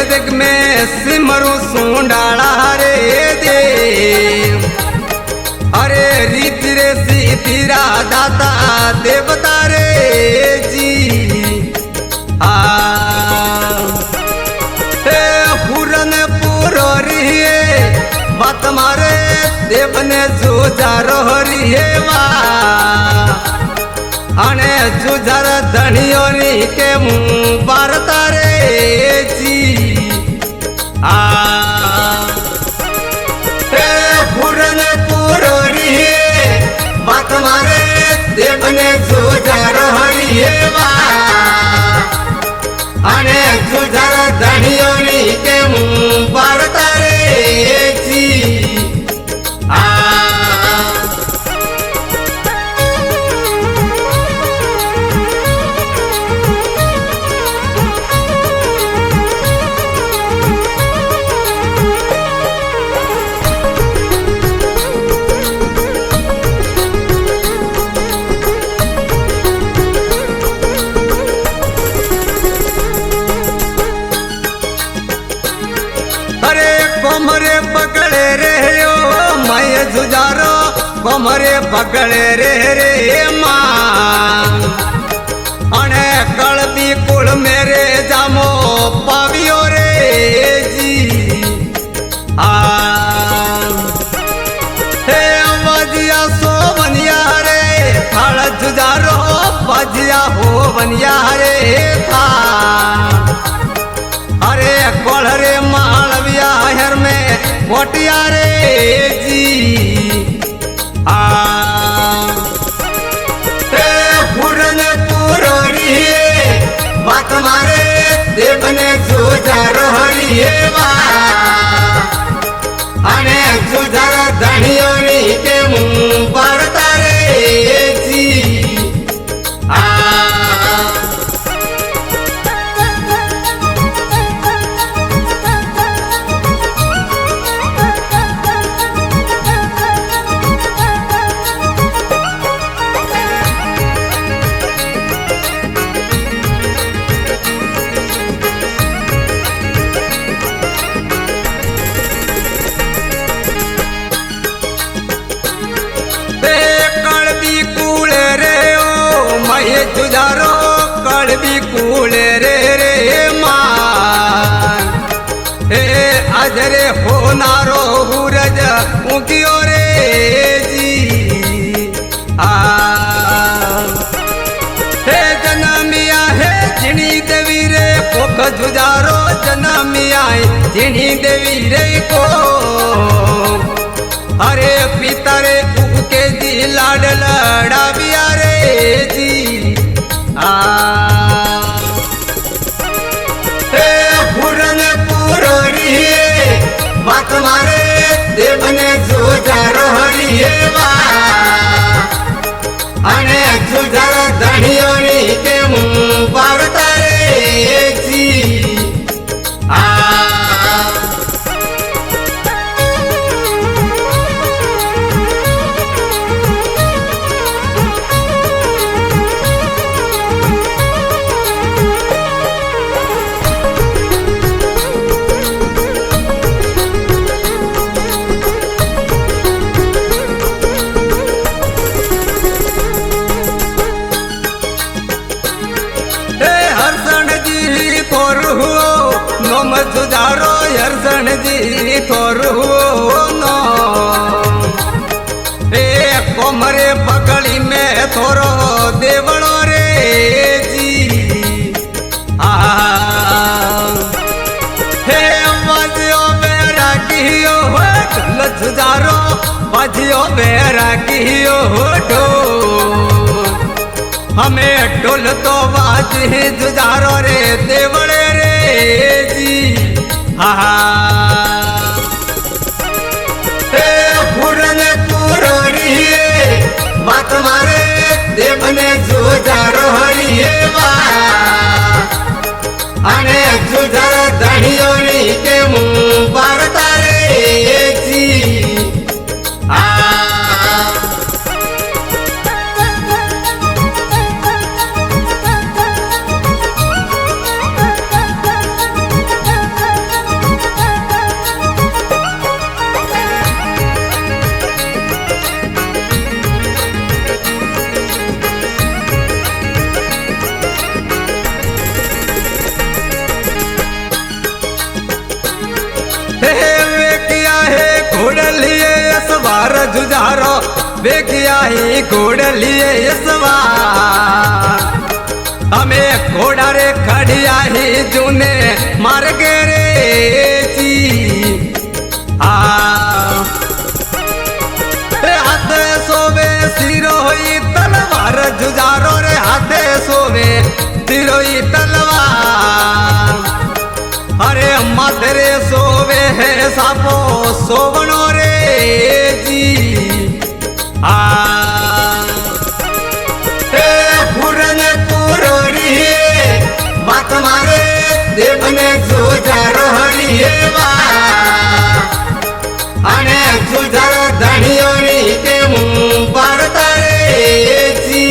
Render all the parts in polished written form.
जग में सिमरू सुंडाला रे देव। अरे रीत रे सीतीरा दाता देवता रे जी। पूरन पूरो रिहे बात मारे देवने जुजार रिहे अने जुजार धनियोनी के मुँह बारता रे जी। पूरन पूरो रिहे बात मारे देवने जुजार रिहे अने जुजार धनियोनी के मुँह बारता रे जी। कोमरे पकड़े रे ओ मैं जुजारो कोमरे पकड़े रे मां अने कलबी कुल मेरे जामो पावियो रे जी। हे बजिया सो बनिया रे थाल जुजारो बजिया हो बनिया रे था। अरे कोल रे मालविया हर में मोटिया रे जी। पूरन पूरो रिहे बात मारे देवने जुजार रिहे अने जुजार धनियोनी के मुँह बारता रे जी। जुजारो कड़बी कूल रे मान हे अजरे होनारो हुरज उगियो रे जी। हे जनमिया है झिणी देवी रे कोख जुजारो जनमिया है झिणी देवी रे को। अरे पिता रे उके जी लाड लड़ाविया रे जी। पूरन पूरो रिहे बात मारे देवने जुजार रिहे अने जुजार धनियोनी के मुँह बारता रे जी। जुजारो हरसण जी थोर हुओ नो कोमरे पकड़ी में थोरो देवड़ो रे जी। हे बजियो बेरा कियो ढोल जुजारो बजियो बेरा कियो ढोल हमें ढोल तो बाजी जुजारो रे देवड़े रे जी। पूरन पूरो रिहे बात मारे देवने जुजार रिहे अने जुजार धनियोनी के मुँह बारता रे जी। वे किया है घोड़ लिए सवार जुझारो वे किया है घोड़ लिए सवार हमें घोड़ा रे खड़िया ही जूने मार गे रे जी हाथ सोवे सिरो ही तलवार जुझारो रे हाथ सोवे सिरो ही तलवार अरे माथरे सोवे है सापो सोवनो रे जी पूरन पूरोड़ी बात मारे देवने जुझार हरिये अने जुझार धनियोनी के मुंह पर तारे जी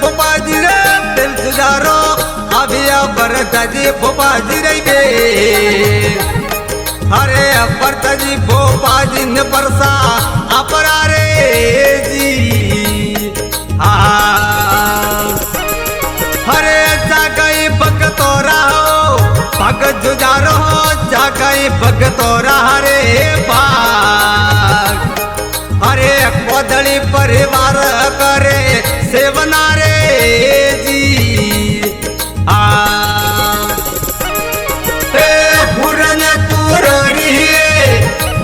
भोपाजी रे दिल जुझारो अभिया बरताजी भोपाजी रे गे अरे बरताजी भोपाजी ने बरसा अपरा रे जी अरे जागई भगतोरा हो भग जुझारो जागई भगतोरा रे भाग अरे कोदड़ी परिवार करे सेवना रे जी पूरन पूरोड़ी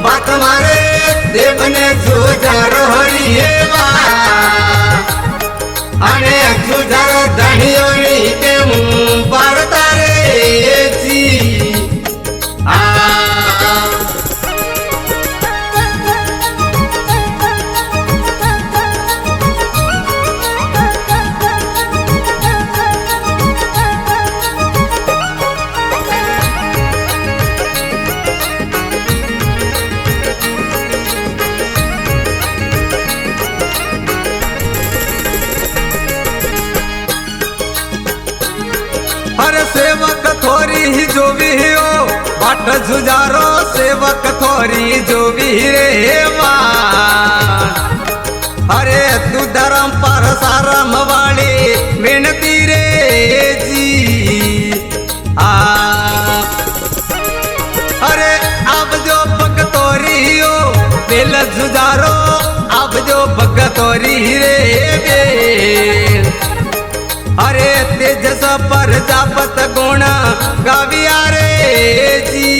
बात मारे देवने जुझार हरिये अने जुझार धनियोनी के मुंह पर तारे जी सेवक थोरी ही जो भी हो बाट जुझारो सेवक थोरी जो भी रे अरे तू धर्म पर सारम वाली मिनती रे जी अरे अब जो भगतोरी हो दिल जुझारो अब जो भगतोरी रे अरे तेजस पर जापत गुण गाविया रे जी